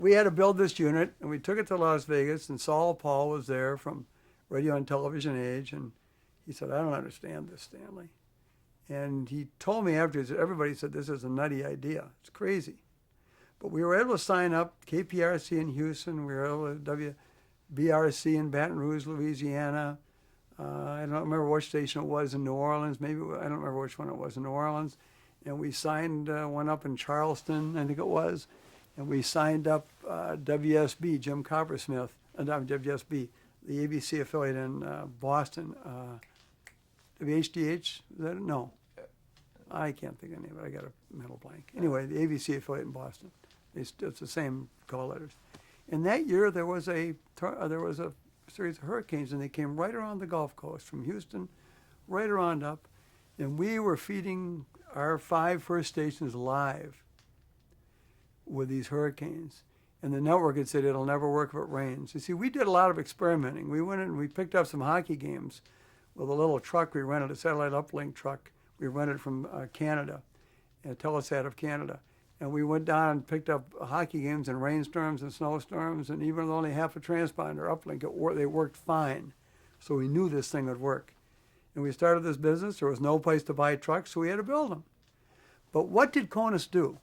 we had to build this unit, and we took it to Las Vegas, and Saul Paul was there from Radio and Television Age, and he said, I don't understand this, Stanley. And he told me afterwards, everybody said, this is a nutty idea. It's crazy. But we were able to sign up KPRC in Houston. We were able to WBRC in Baton Rouge, Louisiana. I don't remember which station it was in New Orleans. I don't remember which one it was in New Orleans. And we signed one up in Charleston, I think it was. And we signed up WSB, Jim Coppersmith, not WSB, the ABC affiliate in Boston. WHDH, is that it? No. I can't think of the name of it. I got a mental blank. Anyway, the ABC affiliate in Boston. It's the same call letters. And that year there was a series of hurricanes, and they came right around the Gulf Coast from Houston, right around up, and we were feeding our 5 first stations live with these hurricanes. And the network had said it'll never work if it rains. You see, we did a lot of experimenting. We went in and we picked up some hockey games with a little truck. We rented a satellite uplink truck. We rented from Canada, Telesat of Canada. And we went down and picked up hockey games and rainstorms and snowstorms, and even with only half a transponder uplink, they worked fine. So we knew this thing would work. And we started this business. There was no place to buy trucks, so we had to build them. But what did CONUS do?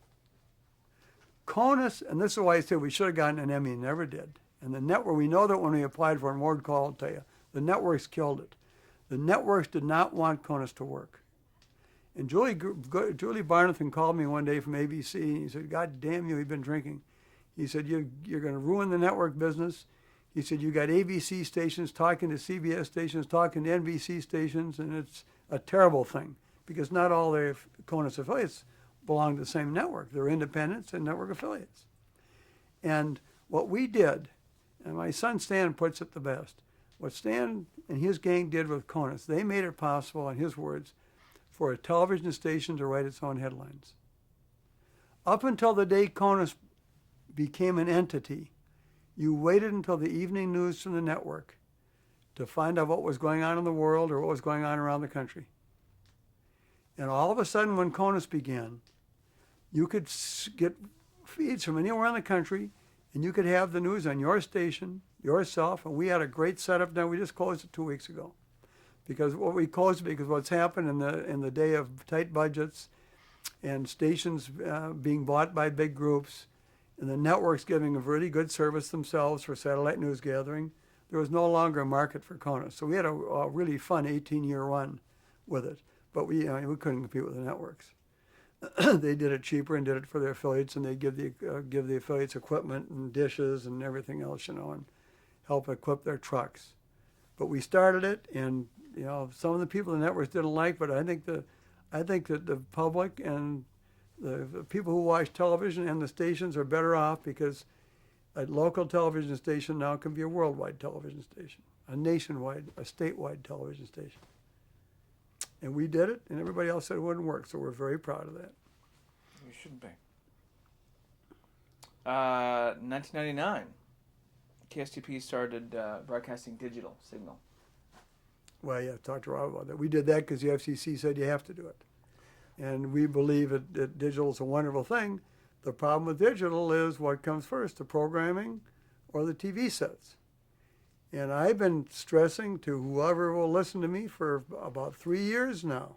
CONUS, and this is why I said we should have gotten an Emmy, never did. And the network, we know that when we applied for an award call, I'll tell you, the networks killed it. The networks did not want CONUS to work. And Julie Barnathan called me one day from ABC, and he said, God damn you, you've been drinking. He said, you're going to ruin the network business. He said, you got ABC stations talking to CBS stations, talking to NBC stations, and it's a terrible thing because not all their CONUS affiliates belong to the same network. They're independents and network affiliates. And what we did, and my son Stan puts it the best, what Stan and his gang did with CONUS, they made it possible, in his words, for a television station to write its own headlines. Up until the day CONUS became an entity, you waited until the evening news from the network to find out what was going on in the world or what was going on around the country. And all of a sudden, when CONUS began, you could get feeds from anywhere in the country, and you could have the news on your station, yourself, and we had a great setup now. We just closed it 2 weeks ago. Because what's happened in the day of tight budgets and stations being bought by big groups and the networks giving a really good service themselves for satellite news gathering, there was no longer a market for CONUS. So we had a really fun 18-year run with it. But we couldn't compete with the networks. They did it cheaper and did it for their affiliates, and they give the affiliates equipment and dishes and everything else, and help equip their trucks. But we started it, and some of the people in the networks didn't like, but I think that the public and the people who watch television and the stations are better off because a local television station now can be a worldwide television station, a nationwide, a statewide television station. And we did it, and everybody else said it wouldn't work, so we're very proud of that. You should be. 1999, KSTP started broadcasting digital signal. Well, yeah, talk to Rob about that. We did that because the FCC said you have to do it. And we believe that digital is a wonderful thing. The problem with digital is what comes first, the programming or the TV sets. And I've been stressing to whoever will listen to me for about 3 years now.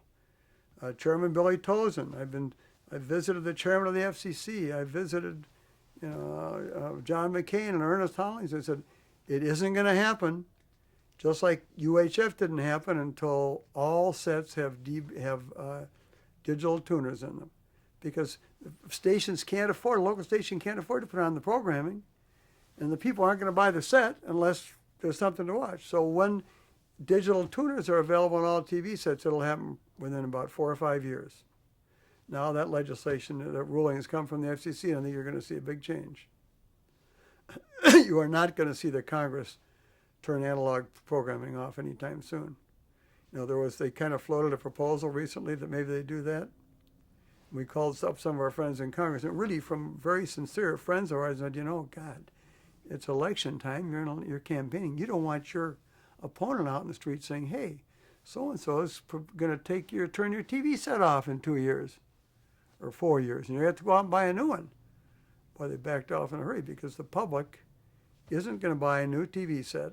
Chairman Billy Tozen. I've visited the chairman of the FCC. I visited John McCain and Ernest Hollings. I said, it isn't going to happen. Just like UHF didn't happen until all sets have digital tuners in them. Because stations can't afford, a local station can't afford to put on the programming. And the people aren't going to buy the set unless there's something to watch. So when digital tuners are available on all TV sets, it'll happen within about 4 or 5 years. Now that legislation, that ruling has come from the FCC, and I think you're going to see a big change. You are not going to see the Congress turn analog programming off anytime soon. They kind of floated a proposal recently that maybe they do that. We called up some of our friends in Congress, and really from very sincere friends of ours, said, God, it's election time, you're campaigning. You don't want your opponent out in the street saying, hey, so-and-so is going to turn your TV set off in 2 years or 4 years, and you have to go out and buy a new one. Well, they backed off in a hurry because the public isn't going to buy a new TV set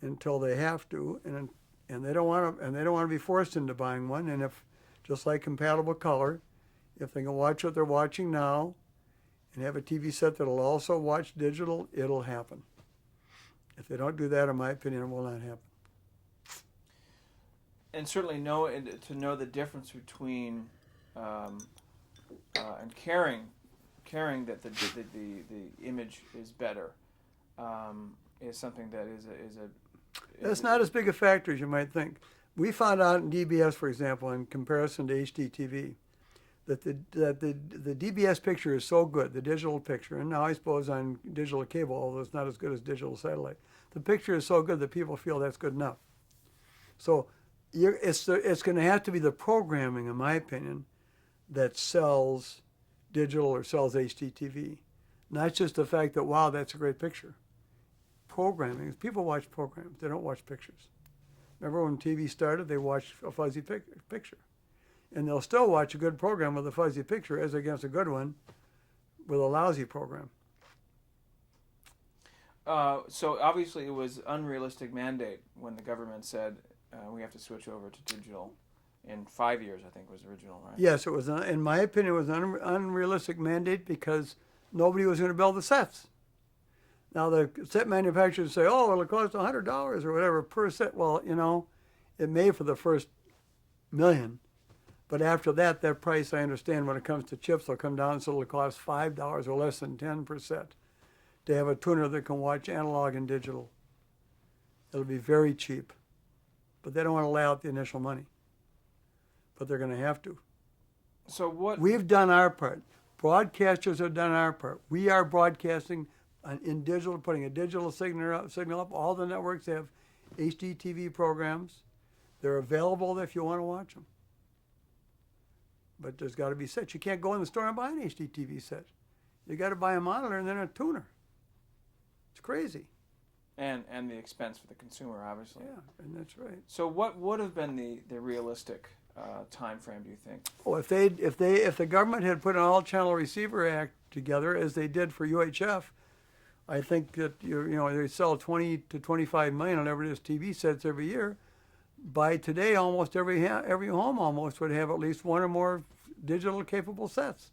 until they have to, and they don't want to be forced into buying one. And if, just like compatible color, if they can watch what they're watching now and have a TV set that'll also watch digital, it'll happen. If they don't do that, in my opinion, it will not happen. And certainly to know the difference between and caring that the image is better is something that is That's not as big a factor as you might think. We found out in DBS, for example, in comparison to HDTV, that the DBS picture is so good, the digital picture, and now I suppose on digital cable, although it's not as good as digital satellite, the picture is so good that people feel that's good enough. So it's going to have to be the programming, in my opinion, that sells digital or sells HDTV, not just the fact that, wow, that's a great picture. Programming, people watch programs, they don't watch pictures. Remember when TV started, they watched a fuzzy picture. And they'll still watch a good program with a fuzzy picture as against a good one with a lousy program. So obviously it was unrealistic mandate when the government said we have to switch over to digital in 5 years, I think was original, right? Yes, it was, in my opinion, it was an unrealistic mandate because nobody was going to build the sets. Now the set manufacturers say, oh, it'll cost $100 or whatever per set. Well, it may for the first million. But after that price, I understand, when it comes to chips, will come down, so it'll cost $5 or less than 10% to have a tuner that can watch analog and digital. It'll be very cheap. But they don't want to lay out the initial money. But they're going to have to. So what? We've done our part. Broadcasters have done our part. We are broadcasting in digital, putting a digital signal up. All the networks have HDTV programs. They're available if you want to watch them. But there's got to be sets. You can't go in the store and buy an HDTV set. You got to buy a monitor and then a tuner. It's crazy. And the expense for the consumer, obviously. Yeah, and that's right. So what would have been the realistic time frame, do you think? Oh, if the government had put an all-channel receiver act together as they did for UHF, I think that they sell 20 to 25 million on every TV sets every year. By today, almost every home almost would have at least one or more digital capable sets.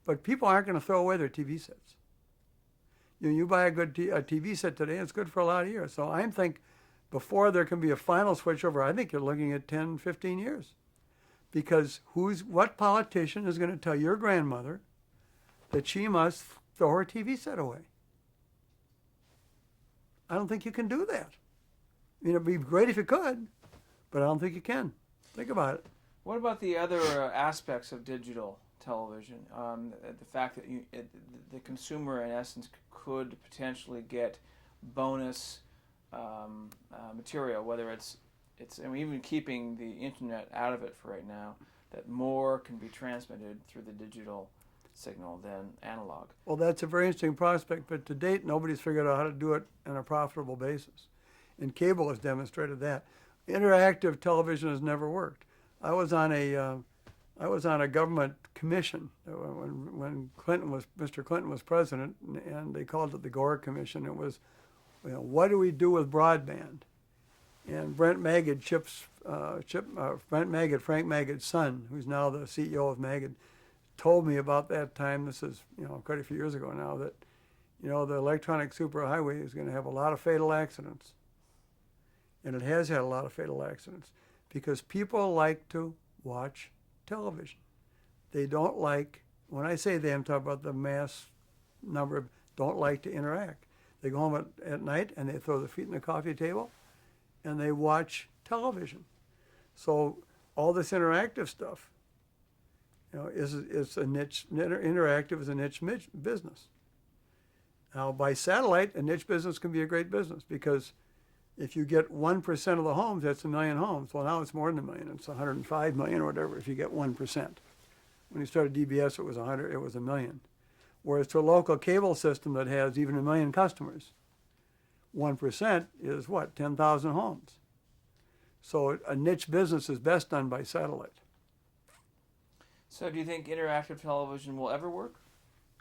But people aren't going to throw away their TV sets. You buy a good TV set today, it's good for a lot of years. So I think before there can be a final switchover, I think you're looking at 10, 15 years. Because what politician is going to tell your grandmother that she must throw her TV set away? I don't think you can do that. It'd be great if you could, but I don't think you can. Think about it. What about the other aspects of digital television? The fact that the consumer, in essence, could potentially get bonus material, whether it's even keeping the internet out of it for right now, that more can be transmitted through the digital signal than analog. Well, that's a very interesting prospect, but to date, nobody's figured out how to do it on a profitable basis. And cable has demonstrated that. Interactive television has never worked. I was on a government commission when Mr. Clinton was president, and they called it the Gore Commission. It was, what do we do with broadband? And Brent Magid, Frank Magid's son, who's now the CEO of Magid, told me about that time. This is quite a few years ago now, that the electronic superhighway is going to have a lot of fatal accidents. And it has had a lot of fatal accidents because people like to watch television. They don't like, when I say they, I'm talking about the mass number, don't like to interact. They go home at night and they throw their feet on the coffee table and they watch television. So all this interactive stuff, is a niche. Interactive is a niche business. Now, by satellite, a niche business can be a great business because if you get 1% of the homes, that's 1 million homes. Well, now it's more than 1 million. It's 105 million or whatever if you get 1%. When you started DBS, it was 1 million. Whereas to a local cable system that has even 1 million customers, 1% is what, 10,000 homes. So a niche business is best done by satellite. So do you think interactive television will ever work?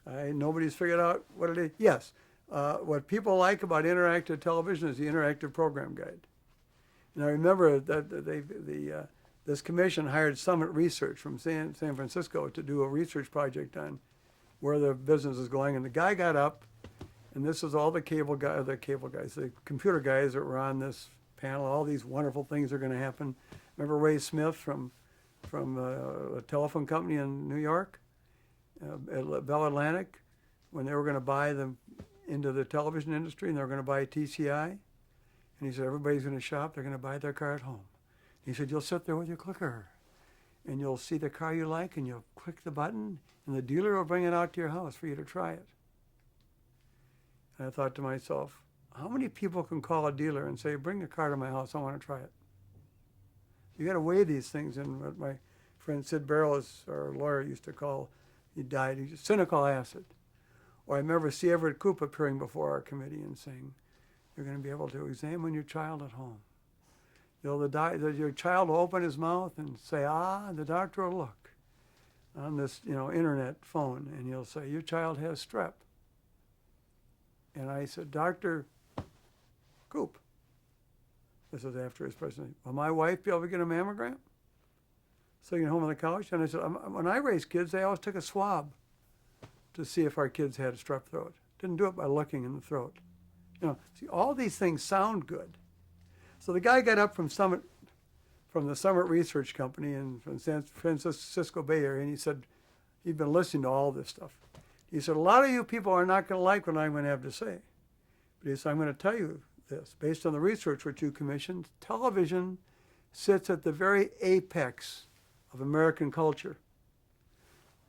Nobody's figured out what it is. Yes. What people like about interactive television is the interactive program guide. And I remember that this commission hired Summit Research from San Francisco to do a research project on where the business is going. And the guy got up, and this is all the the computer guys that were on this panel. All these wonderful things are going to happen. Remember Ray Smith from a telephone company in New York, Bell Atlantic, when they were going to buy them into the television industry, and they were going to buy TCI. And he said, everybody's going to shop. They're going to buy their car at home. He said, you'll sit there with your clicker, and you'll see the car you like, and you'll click the button, and the dealer will bring it out to your house for you to try it. And I thought to myself, how many people can call a dealer and say, bring the car to my house, I want to try it? You got to weigh these things. And what my friend Sid Barrell, our lawyer, used to call, he died, he's cynical acid. Or I remember C. Everett Koop appearing before our committee and saying, you're going to be able to examine your child at home. Your child will open his mouth and say, and the doctor will look on this, internet phone, and he'll say, your child has strep. And I said, Dr. Koop, this was after his presidency, will my wife be able to get a mammogram? Sitting at home on the couch. And I said, when I raised kids, they always took a swab to see if our kids had a strep throat. Didn't do it by looking in the throat. See, all these things sound good. So the guy got up from the Summit Research Company and from San Francisco Bay Area, and he said, he'd been listening to all this stuff. He said, a lot of you people are not going to like what I'm going to have to say. But he said, I'm going to tell you this. Based on the research which you commissioned, television sits at the very apex of American culture.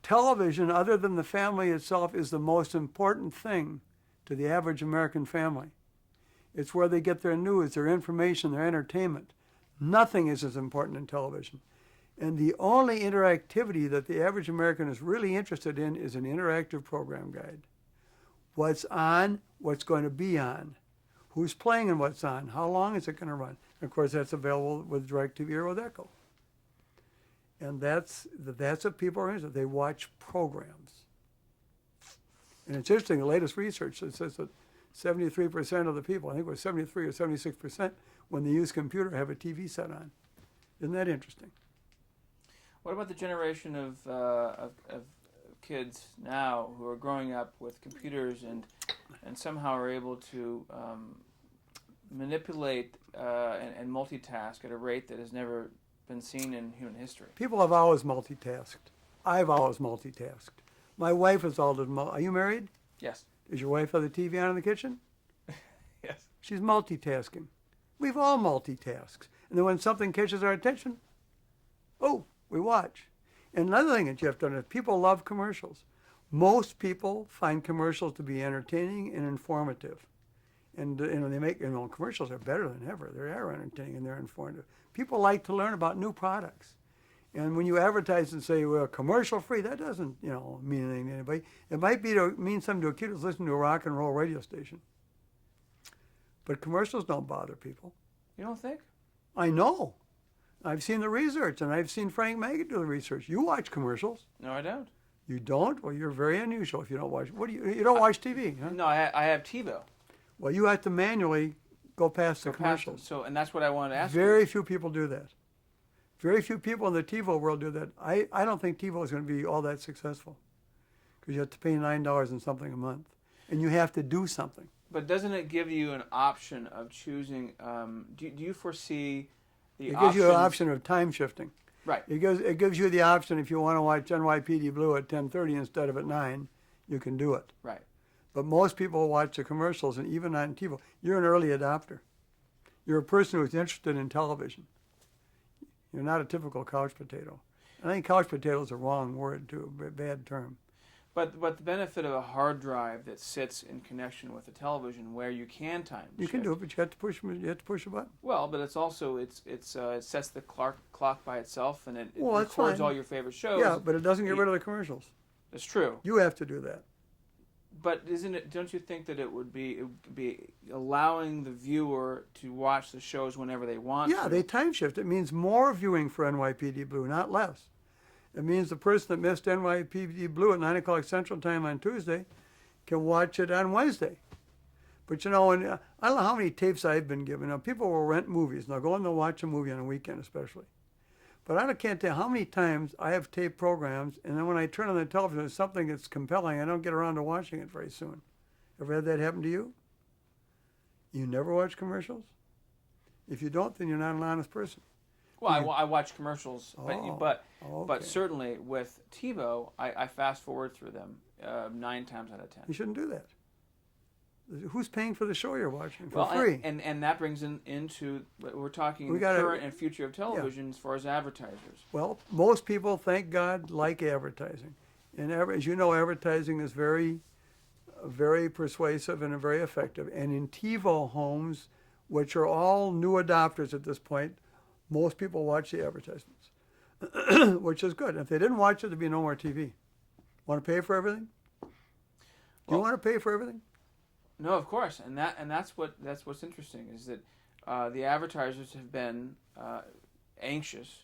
Television, other than the family itself, is the most important thing to the average American family. It's where they get their news, their information, their entertainment. Nothing is as important in television. And the only interactivity that the average American is really interested in is an interactive program guide. What's on, what's going to be on, who's playing and what's on, how long is it going to run. And of course, that's available with DirecTV or with Echo. And that's what people are interested in. They watch programs. And it's interesting, the latest research that says that 73% of the people, I think it was 73 or 76%, when they use computer, have a TV set on. Isn't that interesting? What about the generation of kids now who are growing up with computers and somehow are able to manipulate and multitask at a rate that has never been seen in human history? People have always multitasked. I've always multitasked. My wife has always Are you married? Yes. Does your wife have the TV on in the kitchen? Yes. She's multitasking. We've all multitasked. And then when something catches our attention, we watch. And another thing that you have to understand, people love commercials. Most people find commercials to be entertaining and informative. And they make, commercials are better than ever. They are entertaining and they're informative. People like to learn about new products. And when you advertise and say, well, commercial free, that doesn't, mean anything to anybody. It might mean something to a kid who's listening to a rock and roll radio station. But commercials don't bother people. You don't think? I know. I've seen the research, and I've seen Frank Magid do the research. You watch commercials. No, I don't. You don't? Well, you're very unusual if you don't watch. You don't watch TV, huh? No, I have TiVo. Well, you have to manually go past the commercials. And that's what I wanted to ask you. Very few people do that. Very few people in the TiVo world do that. I don't think TiVo is going to be all that successful because you have to pay $9 and something a month, and you have to do something. But doesn't it give you an option of choosing? Do you foresee the It gives you an option of time shifting. Right. It gives you the option if you want to watch NYPD Blue at 10:30 instead of at 9, you can do it. Right. But most people watch the commercials, and even on TiVo, you're an early adopter. You're a person who's interested in television. You're not a typical couch potato. I think couch potato is a wrong word, too, a bad term. But the benefit of a hard drive that sits in connection with a television where you can time shift. You can do it, but you have to push a button. Well, but it's also it sets the clock by itself, and it that's records fine. all your favorite shows. Yeah, but it doesn't get rid of the commercials. It's true. You have to do that. But don't you think that it would be allowing the viewer to watch the shows whenever they want? Yeah, they time shift. It means more viewing for NYPD Blue, not less. It means the person that missed NYPD Blue at 9 o'clock Central Time on Tuesday can watch it on Wednesday. But I don't know how many tapes I've been given. Now, people will rent movies, and they'll go and they'll watch a movie on a weekend especially. But I can't tell how many times I have tape programs, and then when I turn on the television, there's something that's compelling. I don't get around to watching it very soon. Ever had that happen to you? You never watch commercials? If you don't, then you're not an honest person. Well, I watch commercials, but Okay. certainly with TiVo, I fast forward through them 9 times out of 10. You shouldn't do that. Who's paying for the show you're watching for Well, free? and that brings into we're talking We the gotta- current and future of television as far as advertisers. Well, most people, thank God, like advertising. And as you know, advertising is very, very persuasive and very effective. And in TiVo homes, which are all new adopters at this point, most people watch the advertisements, which is good. If they didn't watch it, there'd be no more TV. Want to pay for everything? Do you want to pay for everything? No, of course, and that's what's interesting is that the advertisers have been anxious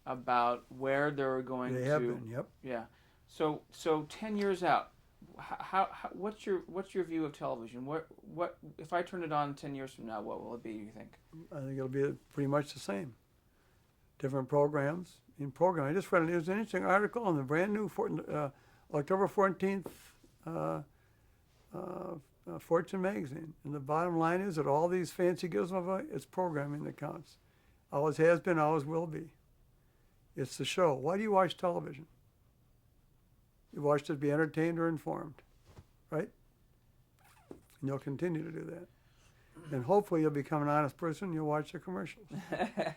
about where they're going to. They have been, yep. Yeah, so 10 years out, how what's your view of television? What if I turn it on 10 years from now? What will it be? You think? I think it'll be pretty much the same. Different programs. I just read it was an interesting article on the brand new October 14th Fortune magazine. And the bottom line is that all these fancy gizmos, it's programming that counts. Always has been, always will be. It's the show. Why do you watch television? You watch to be entertained or informed, right? And you'll continue to do that. And hopefully you'll become an honest person and you'll watch the commercials.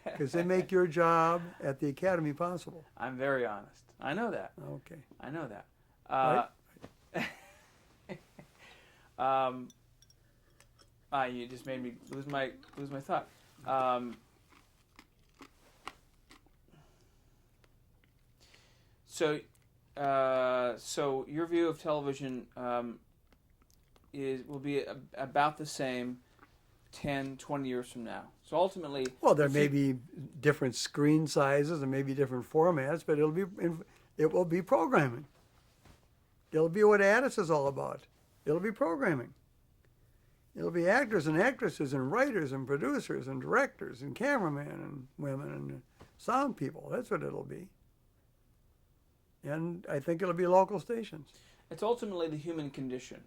Because they make your job at the Academy possible. I'm very honest. I know that. Okay. I know that. You just made me lose my thought. So your view of television will be about the same 10, 20 years from now. So ultimately, Well, there may be different screen sizes and maybe different formats, but it will be programming. It'll be what Addis is all about. It'll be programming. It'll be actors and actresses and writers and producers and directors and cameramen and women and sound people. That's what it'll be. And I think it'll be local stations. it's ultimately the human condition.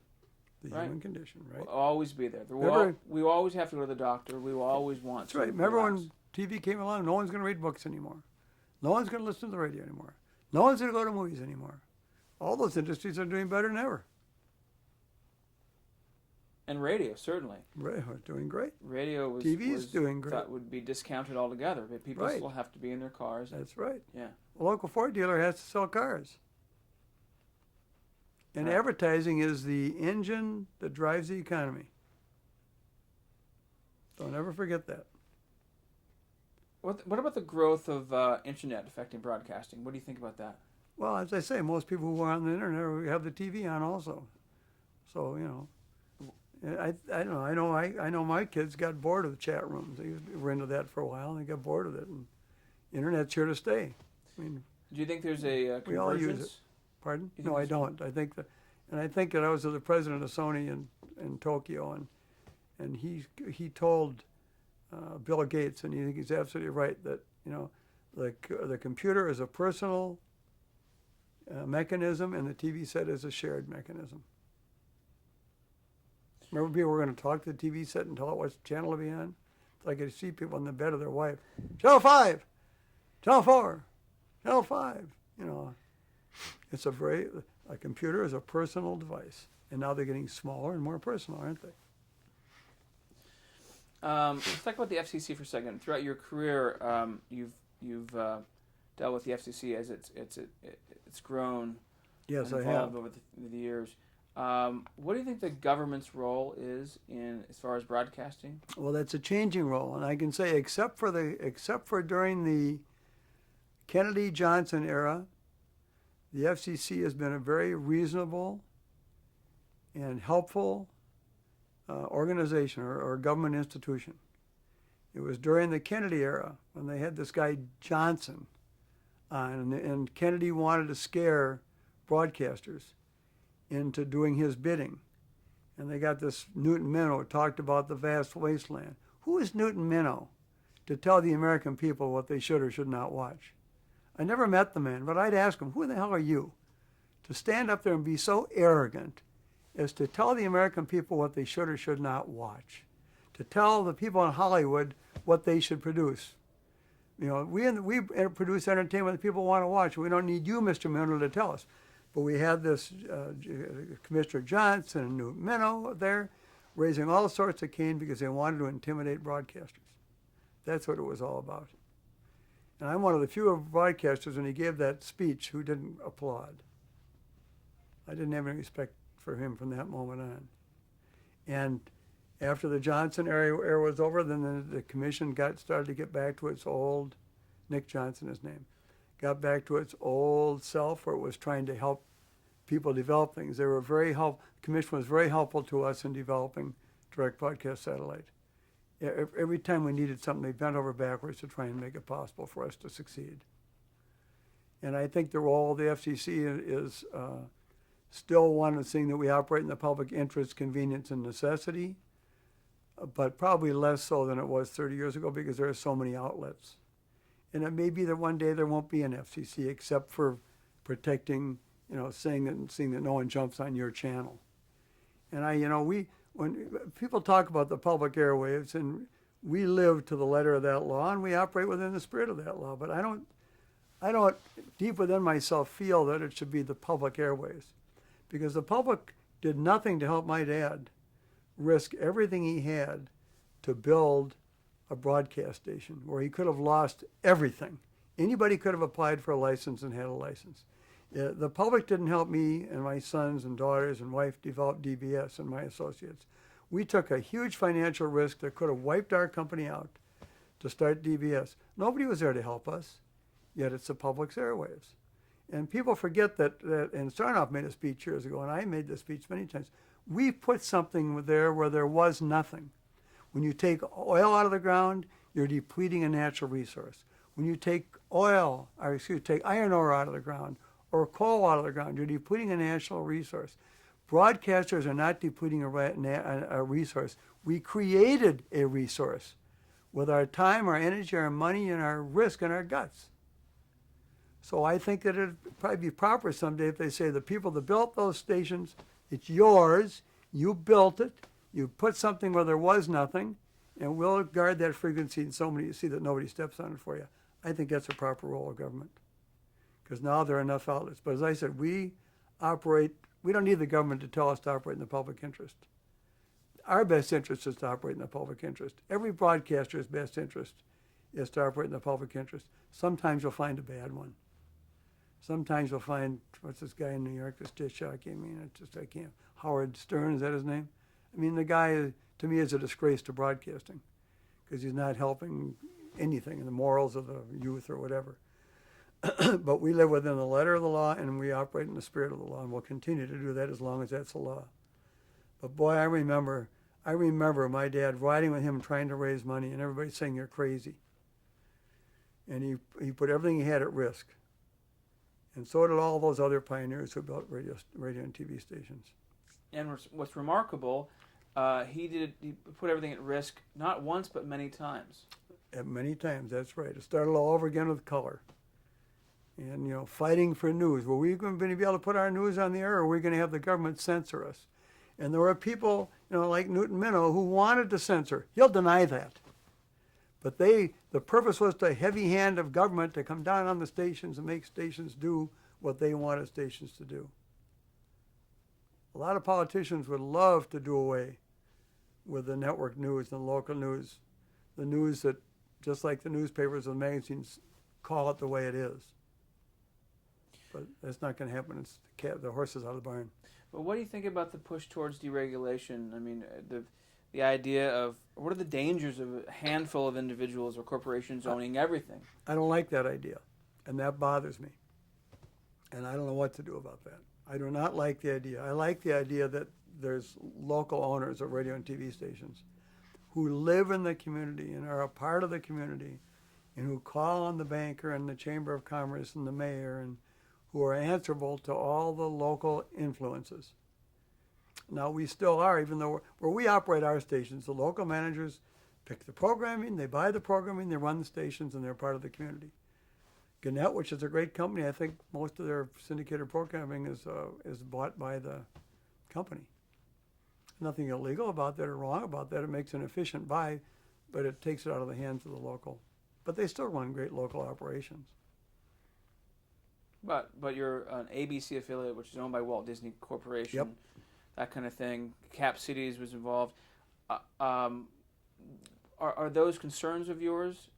The Right. human condition, right? Will always be there. We will always have to go to the doctor. We will always want That's to right. Remember relax. when TV came along? No one's going to read books anymore. No one's going to listen to the radio anymore. No one's going to go to movies anymore. All those industries are doing better than ever. And radio, certainly. Radio is doing great. Radio TV is doing great. thought would be discounted altogether, but people Right. still have to be in their cars. That's right. Yeah. A local Ford dealer has to sell cars. And Right. advertising is the engine that drives the economy. Don't ever forget that. What about the growth of internet affecting broadcasting? What do you think about that? Well, as I say, most people who are on the internet have the TV on also. So, I don't know. I know my kids got bored of the chat rooms. They were into that for a while, and they got bored of it. And internet's here to stay. I mean, Do you think there's a We all use convergence? pardon? You think No, I there's- don't. I think that I was the president of Sony in Tokyo, and he told Bill Gates, and I think he's absolutely right, that the computer is a personal mechanism, and the TV set is a shared mechanism. Remember, people were going to talk to the TV set and tell it what channel to be on? It's like I see people in the bed of their wife. Channel 5, Channel 4, Channel 5. It's a computer is a personal device, and now they're getting smaller and more personal, aren't they? Let's talk about the FCC for a second. Throughout your career, you've dealt with the FCC as it's grown Yes, and I evolved have. over the years. What do you think the government's role is in as far as broadcasting? Well, that's a changing role, and I can say, except for during the Kennedy Johnson era, the FCC has been a very reasonable and helpful organization or government institution. It was during the Kennedy era when they had this guy Johnson And Kennedy wanted to scare broadcasters into doing his bidding. And they got this Newton Minow who talked about the vast wasteland. Who is Newton Minow to tell the American people what they should or should not watch? I never met the man, but I'd ask him, who the hell are you to stand up there and be so arrogant as to tell the American people what they should or should not watch, to tell the people in Hollywood what they should produce? You know, we produce entertainment that people want to watch. We don't need you, Mr. Minow, to tell us. But we had this Commissioner Johnson and Newton Minow there raising all sorts of cane because they wanted to intimidate broadcasters. That's what it was all about. And I'm one of the few broadcasters when he gave that speech who didn't applaud. I didn't have any respect for him from that moment on. And after the Johnson era was over, then the commission started to get back to its old, Nick Johnson his name, got back to its old self where it was trying to help people develop things. They were the commission was very helpful to us in developing direct broadcast satellite. Every time we needed something, they bent over backwards to try and make it possible for us to succeed. And I think the role of the FCC is still one of the things that we operate in the public interest, convenience, and necessity, but probably less so than it was 30 years ago because there are so many outlets. And it may be that one day there won't be an FCC except for protecting, seeing that no one jumps on your channel. And when people talk about the public airwaves, and we live to the letter of that law, and we operate within the spirit of that law, but I don't deep within myself feel that it should be the public airwaves, because the public did nothing to help my dad risk everything he had to build a broadcast station where he could have lost everything. Anybody could have applied for a license and had a license. The public didn't help me and my sons and daughters and wife develop DBS and my associates. We took a huge financial risk that could have wiped our company out to start DBS. Nobody was there to help us, yet it's the public's airwaves. And people forget that and Sarnoff made a speech years ago, and I made this speech many times. We put something there where there was nothing. When you take oil out of the ground, you're depleting a natural resource. When you take take iron ore out of the ground or coal out of the ground, you're depleting a natural resource. Broadcasters are not depleting a resource. We created a resource with our time, our energy, our money, and our risk and our guts. So I think that it would probably be proper someday if they say the people that built those stations, it's yours, you built it, you put something where there was nothing, and we'll guard that frequency and see that nobody steps on it for you. I think that's a proper role of government, because now there are enough outlets. But as I said, we don't need the government to tell us to operate in the public interest. Our best interest is to operate in the public interest. Every broadcaster's best interest is to operate in the public interest. Sometimes you'll find a bad one. Sometimes you'll find, what's this guy in New York, this dish jockey? I can't. Howard Stern, is that his name? I mean, the guy, to me, is a disgrace to broadcasting because he's not helping anything in the morals of the youth or whatever. But we live within the letter of the law, and we operate in the spirit of the law, and we'll continue to do that as long as that's the law. But boy, I remember my dad riding with him trying to raise money, and everybody saying you're crazy. And he put everything he had at risk. And so did all those other pioneers who built radio and TV stations. And what's remarkable, he put everything at risk not once but many times. Many times, that's right. It started all over again with color. And, fighting for news. Were we going to be able to put our news on the air, or are we going to have the government censor us? And there were people, like Newton Minow, who wanted to censor. He'll deny that. But the purpose was the heavy hand of government to come down on the stations and make stations do what they wanted stations to do. A lot of politicians would love to do away with the network news and the local news, the news that, just like the newspapers and magazines, call it the way it is. But that's not going to happen. It's the horses out of the barn. But what do you think about the push towards deregulation? I mean, the idea of, what are the dangers of a handful of individuals or corporations owning everything? I don't like that idea, and that bothers me. And I don't know what to do about that. I do not like the idea. I like the idea that there's local owners of radio and TV stations who live in the community and are a part of the community and who call on the banker and the Chamber of Commerce and the mayor, and who are answerable to all the local influences. Now, we still are, even though where we operate our stations, the local managers pick the programming, they buy the programming, they run the stations, and they're part of the community. Gannett, which is a great company, I think most of their syndicated programming is bought by the company. Nothing illegal about that or wrong about that. It makes an efficient buy, but it takes it out of the hands of the local. But they still run great local operations. But you're an ABC affiliate, which is owned by Walt Disney Corporation. Yep. That kind of thing. Cap Cities was involved. Are those concerns of yours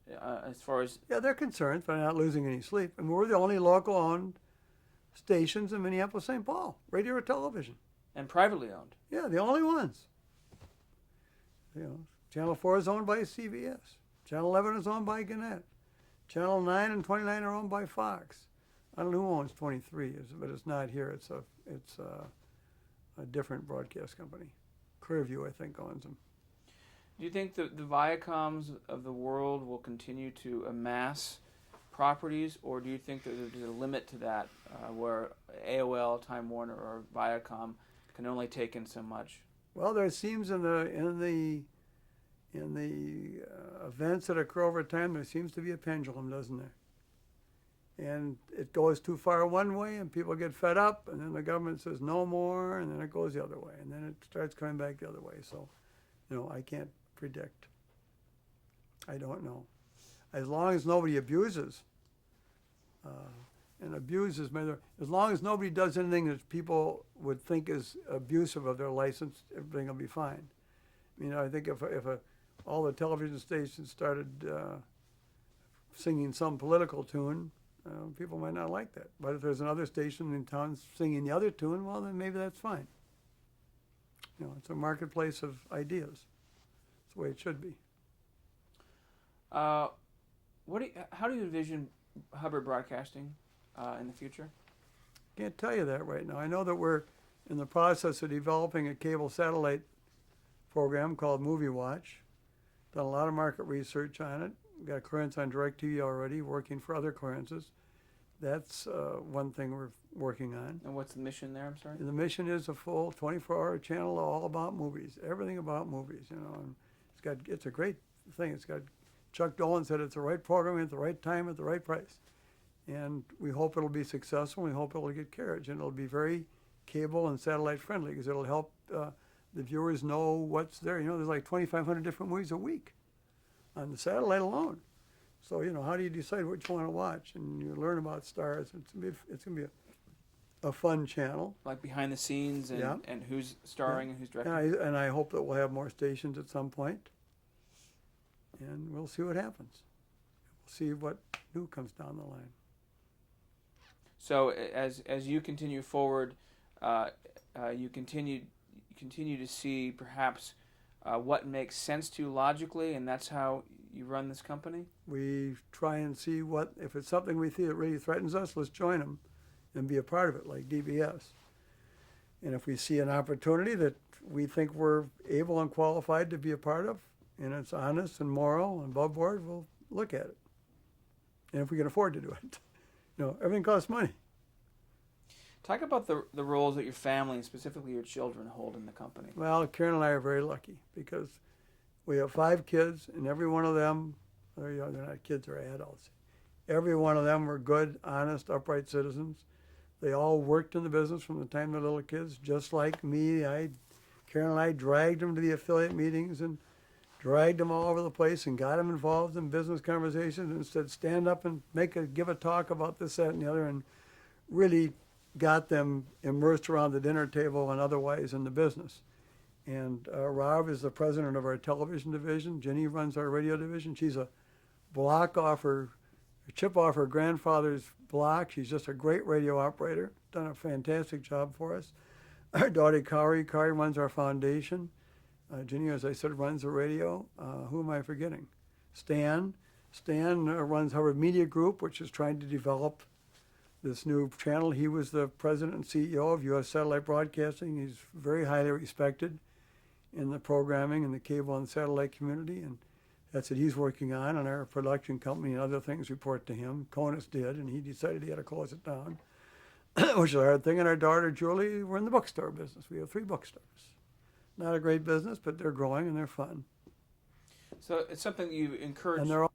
as far as? Yeah, they're concerned, but not losing any sleep. And we're the only local-owned stations in Minneapolis-St. Paul, radio or television. And privately owned. Yeah, the only ones. You know, Channel 4 is owned by CBS. Channel 11 is owned by Gannett. Channel 9 and 29 are owned by Fox. I don't know who owns 23, but it's not here. It's a different broadcast company. Clearview, I think, owns them. Do you think the Viacoms of the world will continue to amass properties, or do you think that there's a limit to that, where AOL, Time Warner, or Viacom can only take in so much? Well, there seems in the events that occur over time, there seems to be a pendulum, doesn't there? And it goes too far one way, and people get fed up, and then the government says no more, and then it goes the other way, and then it starts coming back the other way. So, I can't predict. I don't know. As long as nobody abuses, as long as nobody does anything that people would think is abusive of their license, everything will be fine. I think if all the television stations started singing some political tune, people might not like that. But if there's another station in town singing the other tune, well, then maybe that's fine. It's a marketplace of ideas. It's the way it should be. How do you envision Hubbard Broadcasting in the future? Can't tell you that right now. I know that we're in the process of developing a cable satellite program called Movie Watch. Done a lot of market research on it. Got clearance on DirecTV already, working for other clearances. That's one thing we're working on. And what's the mission there? I'm sorry. And the mission is a full 24-hour channel all about movies, everything about movies. And it's a great thing. It's got Chuck Dolan said it's the right program at the right time at the right price, and we hope it'll be successful. We hope it'll get carriage, and it'll be very cable and satellite friendly because it'll help the viewers know what's there. There's like 2,500 different movies a week on the satellite alone. So, how do you decide which one to watch? And you learn about stars. It's going to be a fun channel. Like behind the scenes and who's starring and who's directing. And I hope that we'll have more stations at some point. And we'll see what happens. We'll see what new comes down the line. So as you continue forward, you continue to see perhaps what makes sense to you logically, and that's how you run this company? We try and see if it's something we see that really threatens us, let's join them and be a part of it, like DBS. And if we see an opportunity that we think we're able and qualified to be a part of, and it's honest and moral and above board, we'll look at it. And if we can afford to do it. Everything costs money. Talk about the roles that your family, and specifically your children, hold in the company. Well, Karen and I are very lucky because we have 5 kids, and every one of them, they're not kids, they're adults. Every one of them were good, honest, upright citizens. They all worked in the business from the time they're little kids, just like me. Karen and I dragged them to the affiliate meetings and dragged them all over the place and got them involved in business conversations and said, stand up and give a talk about this, that, and the other, and really got them immersed around the dinner table and otherwise in the business. And Rob is the president of our television division. Jenny runs our radio division. She's a chip off her grandfather's block. She's just a great radio operator. Done a fantastic job for us. Our daughter Kari runs our foundation. Jenny, as I said, runs the radio. Who am I forgetting? Stan runs Hubbard Media Group, which is trying to develop this new channel. He was the president and CEO of U.S. Satellite Broadcasting. He's very highly respected in the programming in the cable and satellite community, and That's what he's working on, and our production company and other things report to him. Conus did, and he decided he had to close it down, which is a hard thing. And our daughter, Julie, we're in the bookstore business. We have 3 bookstores. Not a great business, but they're growing and they're fun. So it's something you encourage. And they're all